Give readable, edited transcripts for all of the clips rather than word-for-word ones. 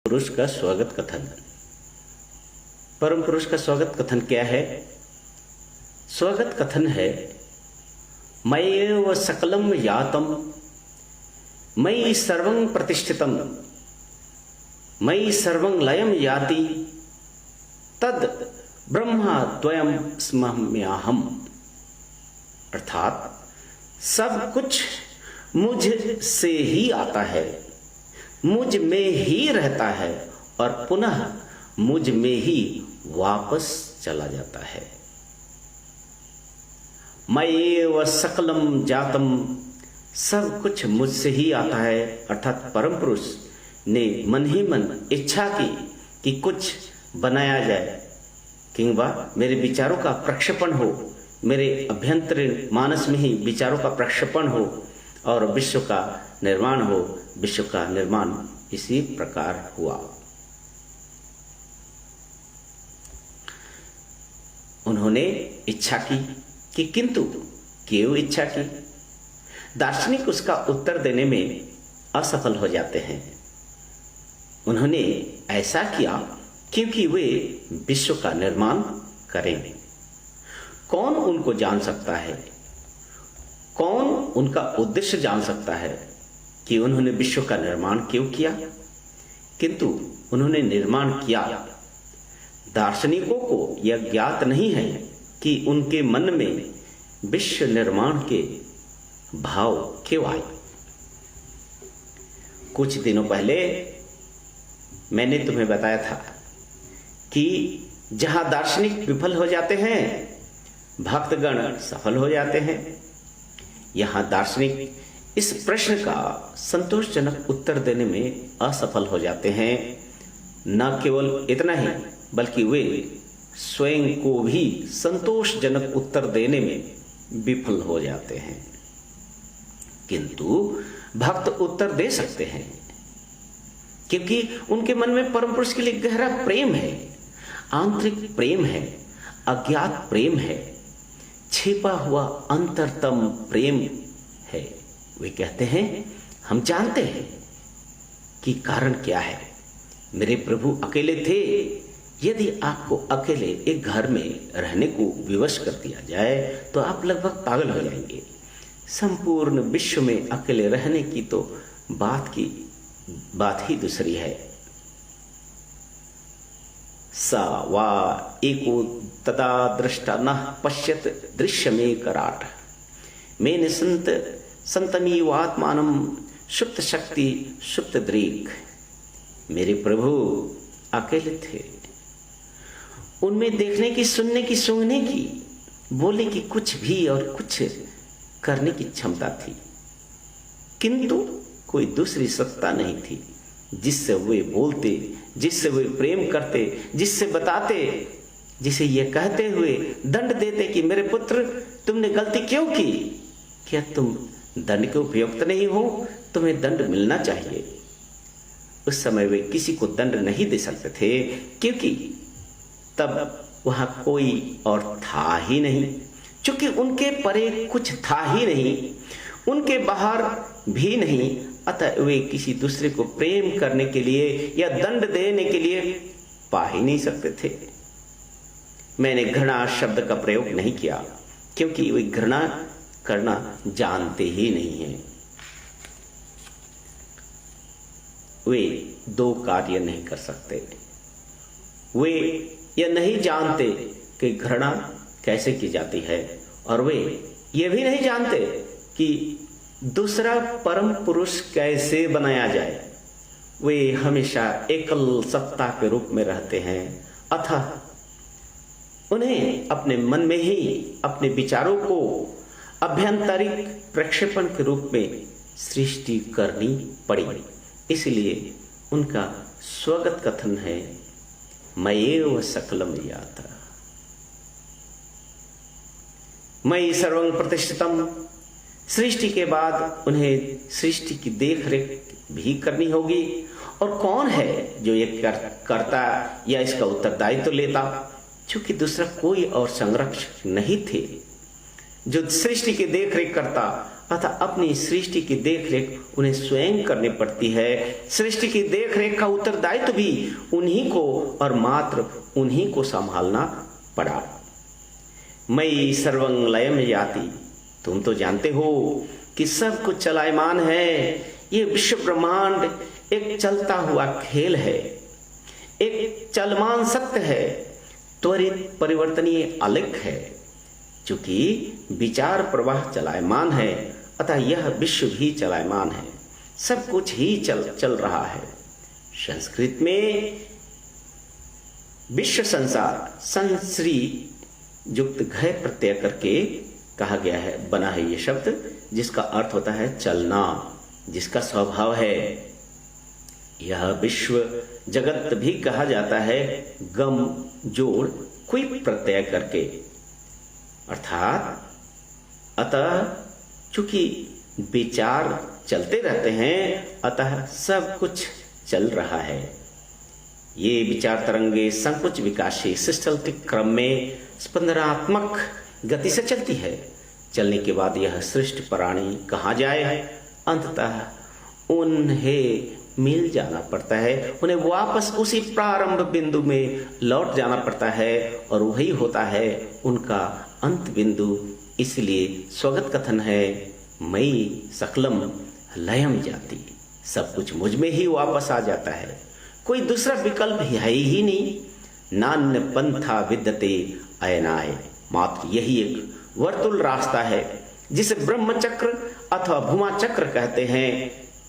पुरुष का स्वागत कथन। परम पुरुष का स्वागत कथन क्या है? स्वागत कथन है, मय्येव सकलम यातम, मयि सर्वं प्रतिष्ठितम, मयि सर्वं लयम याति, तद ब्रह्मा द्वयम स्मम्याहम। अर्थात सब कुछ मुझ से ही आता है, मुझ में ही रहता है और पुनः मुझ में ही वापस चला जाता है। मय्येव सकलम जातम, सब कुछ मुझसे ही आता है। अर्थात परम पुरुष ने मन ही मन इच्छा की कि कुछ बनाया जाए, किंवा मेरे विचारों का प्रक्षेपण हो, मेरे अभ्यंतरीण मानस में ही विचारों का प्रक्षेपण हो और विश्व का निर्माण हो। विश्व का निर्माण इसी प्रकार हुआ। उन्होंने इच्छा की कि किंतु क्यों इच्छा की? दार्शनिक उसका उत्तर देने में असफल हो जाते हैं। उन्होंने ऐसा किया क्योंकि वे विश्व का निर्माण करेंगे। कौन उनको जान सकता है? कौन उनका उद्देश्य जान सकता है कि उन्होंने विश्व का निर्माण क्यों किया? किंतु उन्होंने निर्माण किया। दार्शनिकों को यह ज्ञात नहीं है कि उनके मन में विश्व निर्माण के भाव क्यों आए। कुछ दिनों पहले मैंने तुम्हें बताया था कि जहां दार्शनिक विफल हो जाते हैं, भक्तगण सफल हो जाते हैं। यहां दार्शनिक इस प्रश्न का संतोषजनक उत्तर देने में असफल हो जाते हैं। न केवल इतना ही, बल्कि वे स्वयं को भी संतोषजनक उत्तर देने में विफल हो जाते हैं। किंतु भक्त उत्तर दे सकते हैं, क्योंकि उनके मन में परम पुरुष के लिए गहरा प्रेम है, आंतरिक प्रेम है, अज्ञात प्रेम है, छिपा हुआ अंतरतम प्रेम है। वे कहते हैं, हम जानते हैं कि कारण क्या है। मेरे प्रभु अकेले थे। यदि आपको अकेले एक घर में रहने को विवश कर दिया जाए तो आप लगभग पागल हो जाएंगे। संपूर्ण विश्व में अकेले रहने की तो बात ही दूसरी है। सा वा एको तदा दृष्टा न पश्यत दृश्य में कराट, मेन संतमीव आत्मानम सुप्त शक्ति सुप्त दृक्। मेरे प्रभु अकेले थे। उनमें देखने की, सुनने की, सूंघने की, बोलने की कुछ भी और कुछ करने की क्षमता थी, किंतु कोई दूसरी सत्ता नहीं थी जिससे वे बोलते, जिससे वे प्रेम करते, जिससे बताते, जिसे ये कहते हुए दंड देते कि मेरे पुत्र तुमने गलती क्यों की? क्या तुम दंड के उपयुक्त नहीं हो? तुम्हें दंड मिलना चाहिए। उस समय वे किसी को दंड नहीं दे सकते थे, क्योंकि तब वहां कोई और था ही नहीं। क्योंकि उनके परे कुछ था ही नहीं, उनके बाहर भी नहीं। अतः वे किसी दूसरे को प्रेम करने के लिए या दंड देने के लिए पा ही नहीं सकते थे। मैंने घृणा शब्द का प्रयोग नहीं किया, क्योंकि वे घृणा करना जानते ही नहीं हैं। वे दो कार्य नहीं कर सकते। वे यह नहीं जानते कि घृणा कैसे की जाती है, और वे ये भी नहीं जानते कि दूसरा परम पुरुष कैसे बनाया जाए। वे हमेशा एकल सत्ता के रूप में रहते हैं। अतः उन्हें अपने मन में ही अपने विचारों को आभ्यंतरिक प्रक्षेपण के रूप में सृष्टि करनी पड़ी। इसलिए उनका स्वागत कथन है, मय्येव सकलम याता, मयि सर्वं प्रतिष्ठितम। सृष्टि के बाद उन्हें सृष्टि की देख रेख भी करनी होगी। और कौन है जो ये करता या इसका उत्तरदायित्व लेता? क्योंकि दूसरा कोई और संरक्षक नहीं थे जो सृष्टि की देख रेख करता अतः अपनी सृष्टि की देखरेख उन्हें स्वयं करनी पड़ती है। सृष्टि की देखरेख का उत्तरदायित्व भी उन्हीं को और मात्र उन्हीं को संभालना पड़ा। मई सर्वं लयम याति, तुम तो जानते हो कि सब कुछ चलायमान है। ये विश्व ब्रह्मांड एक चलता हुआ खेल है, एक चलमान सत्य है, त्वरित परिवर्तनीय अलग है। चूंकि विचार प्रवाह चलायमान है, अतः यह विश्व भी चलायमान है, सब कुछ ही चल रहा है। संस्कृत में विश्व संसार संश्री युक्त घय प्रत्यय करके कहा गया है, बना है ये शब्द, जिसका अर्थ होता है चलना, जिसका स्वभाव है। यह विश्व जगत भी कहा जाता है गम जोड़ क्विप प्रत्यय करके, अर्थात अतः चूंकि विचार चलते रहते हैं, अतः सब कुछ चल रहा है। ये विचार तरंगे संकुच विकासशील सिस्टलिक क्रम में स्पंदनात्मक गति से चलती है। चलने के बाद यह सृष्टि प्राणी कहाँ जाए, अंततः उन्हें मिल जाना पड़ता है, उन्हें वापस उसी प्रारंभ बिंदु में लौट जाना पड़ता है, और वही होता है उनका अंत बिंदु। इसलिए स्वगत कथन है, मई सकलम लयम जाति, सब कुछ मुझ में ही वापस आ जाता है, कोई दूसरा विकल्प है ही नहीं। नान्य पंथा विद्यते अयनाय, मात्र यही एक वर्तुल रास्ता है जिसे ब्रह्म चक्र अथवा भूमा चक्र कहते हैं।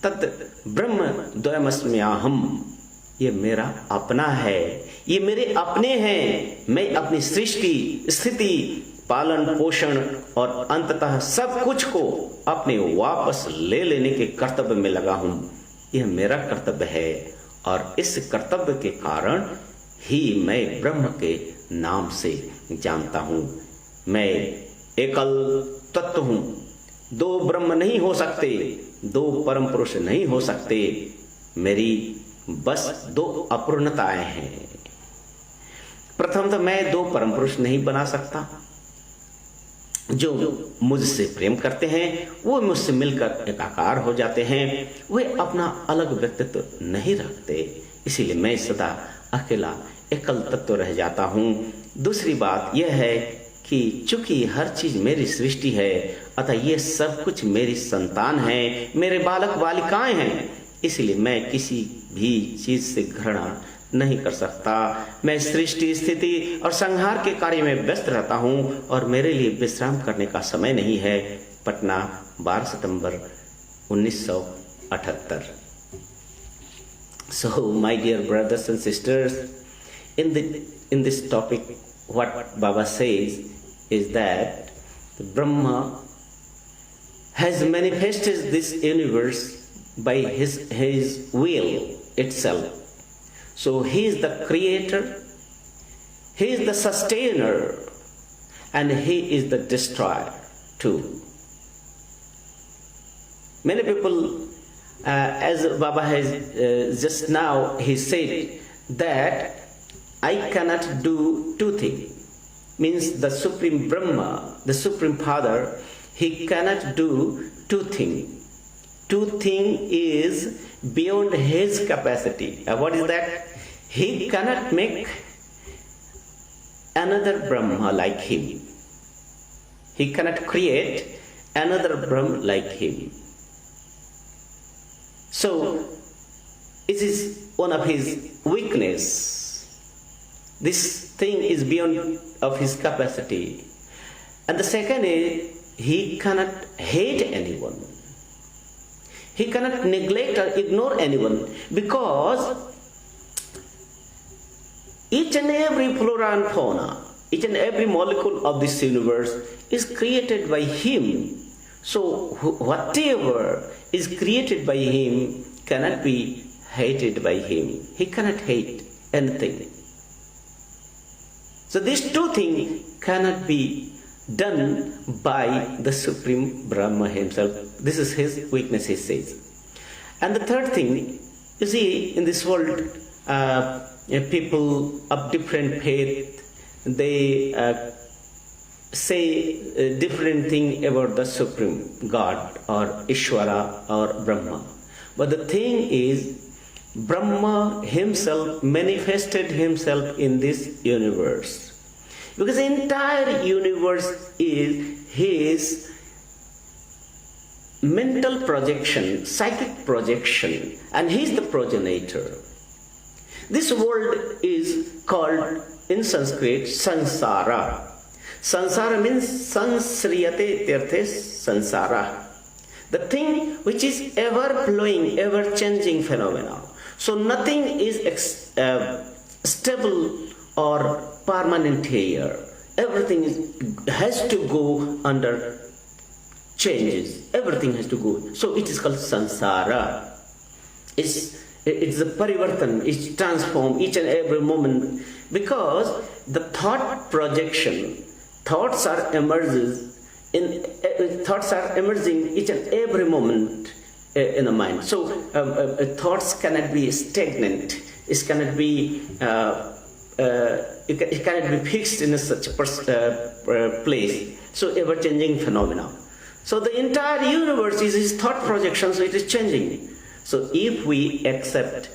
तत् ब्रह्म द्वयमस्म्याहम, ये मेरा अपना है, ये मेरे अपने हैं। मैं अपनी सृष्टि, स्थिति, पालन पोषण और अंततः सब कुछ को अपने वापस ले लेने के कर्तव्य में लगा हूं। यह मेरा कर्तव्य है, और इस कर्तव्य के कारण ही मैं ब्रह्म के नाम से जानता हूं। मैं एकल तत्व हूं, दो ब्रह्म नहीं हो सकते, दो परम पुरुष नहीं हो सकते, मेरी बस दो अपूर्णताएं हैं। प्रथम तो मैं दो परम पुरुष नहीं बना सकता। जो मुझसे प्रेम करते हैं वो मुझसे मिलकर एकाकार हो जाते हैं, वे अपना अलग व्यक्तित्व नहीं रखते, इसीलिए मैं सदा अकेला एकल तत्व रह जाता हूं। दूसरी बात यह है कि चूंकि हर चीज मेरी सृष्टि है, अतः ये सब कुछ मेरी संतान है, मेरे बालक बालिकाएं हैं, इसलिए मैं किसी भी चीज से घृणा नहीं कर सकता। मैं सृष्टि, स्थिति और संहार के कार्य में व्यस्त रहता हूं, और मेरे लिए विश्राम करने का समय नहीं है। पटना 12 सितंबर 1978। So my dear brothers and sisters, in this topic what Baba says is that Brahma has manifested this universe by his will itself. So he is the creator, he is the sustainer, and he is the destroyer too. Many people, as Baba has just now he said that I cannot do two things. Means the Supreme Brahma, the Supreme Father, he cannot do two things. Two things is beyond his capacity. What is that? He cannot make another Brahma like him. He cannot create another Brahma like him. So it is one of his weakness. This thing is beyond of his capacity. And the second is, he cannot hate anyone. He cannot neglect or ignore anyone, because each and every flora and fauna, each and every molecule of this universe is created by him. So whatever is created by him cannot be hated by him. He cannot hate anything. So these two things cannot be done by the Supreme Brahma himself. This is his weakness, he says. And the third thing, you see, in this world, people of different faith, they say different thing about the Supreme God or Ishvara or Brahma. But the thing is, Brahma himself manifested himself in this universe. Because the entire universe is his mental projection, psychic projection, and he is the progenitor. This world is called in Sanskrit Sansara. Sansara means sansriyate tirthe sansara. The thing which is ever flowing, ever changing phenomena. So nothing is stable or permanent here. Everything has to go under changes. Everything has to go. So it is called sansara. It's a parivartan. It's transformed each and every moment, because the thought projection, thoughts are emerging each and every moment in the mind. So thoughts cannot be stagnant. It cannot be it cannot be fixed in such a place. So ever-changing phenomena. So the entire universe is his thought projection. So it is changing. So if we accept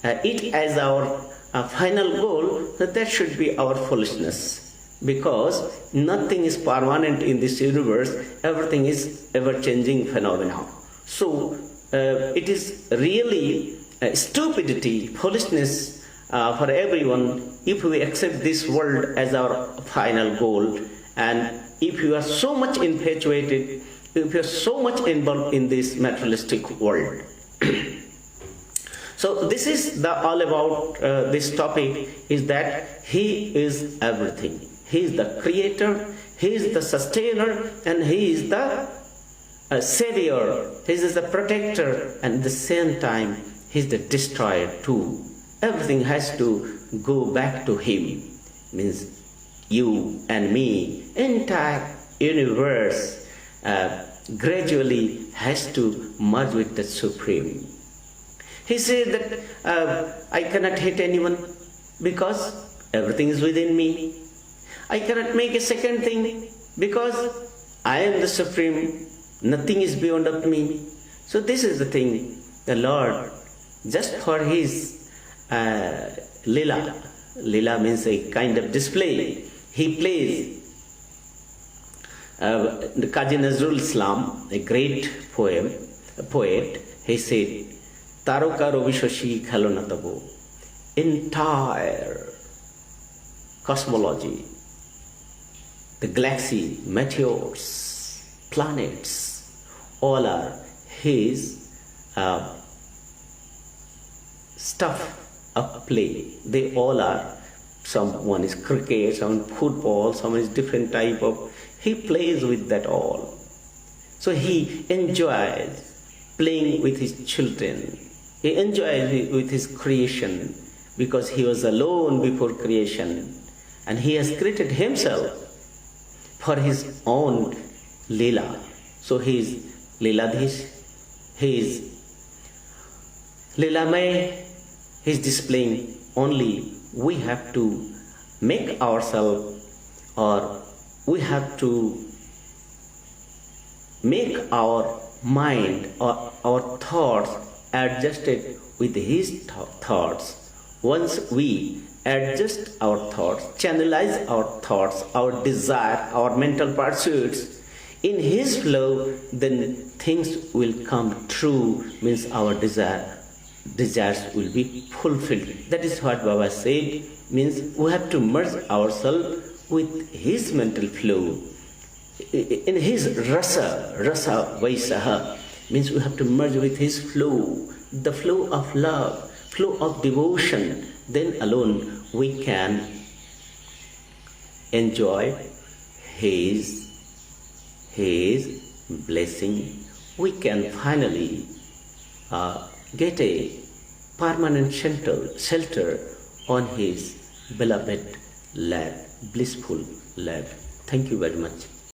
it as our final goal, that should be our foolishness. Because nothing is permanent in this universe, everything is ever-changing phenomena. So it is really stupidity, foolishness for everyone if we accept this world as our final goal, and if you are so much infatuated, if you are so much involved in this materialistic world. So this is all about this topic, is that he is everything. He is the creator, he is the sustainer, and he is the savior. He is the protector, and at the same time he is the destroyer too. Everything has to go back to him. Means you and me, entire universe gradually has to merge with the Supreme. He said that I cannot hate anyone because everything is within me. I cannot make a second thing because I am the Supreme. Nothing is beyond of me. So this is the thing. The Lord, just for his lila. Lila means a kind of display. He plays. The Qazi Nazrul Islam, a great poet, he said, Taro karo vishwashi khalo na tabo. Entire cosmology, the galaxy, meteors, planets, all are his stuff of play. They all are, someone is cricket, some football, some is different type of, he plays with that all. So he enjoys playing with his children. He enjoys with his creation, because he was alone before creation, and he has created himself for his own Leela. So he is Leeladhish, he is Leelamay, he is displaying. Only we have to make ourselves, or we have to make our mind or our thoughts adjusted with his thoughts. Once we adjust our thoughts, channelize our thoughts, our desire, our mental pursuits in his flow, then things will come true, means our desires will be fulfilled. That is what Baba said, means we have to merge ourselves with his mental flow, in his rasa vaisaha, means we have to merge with his flow, the flow of love, flow of devotion. Then alone we can enjoy his blessing. We can finally get a permanent shelter on his beloved lap, blissful lap. Thank you very much.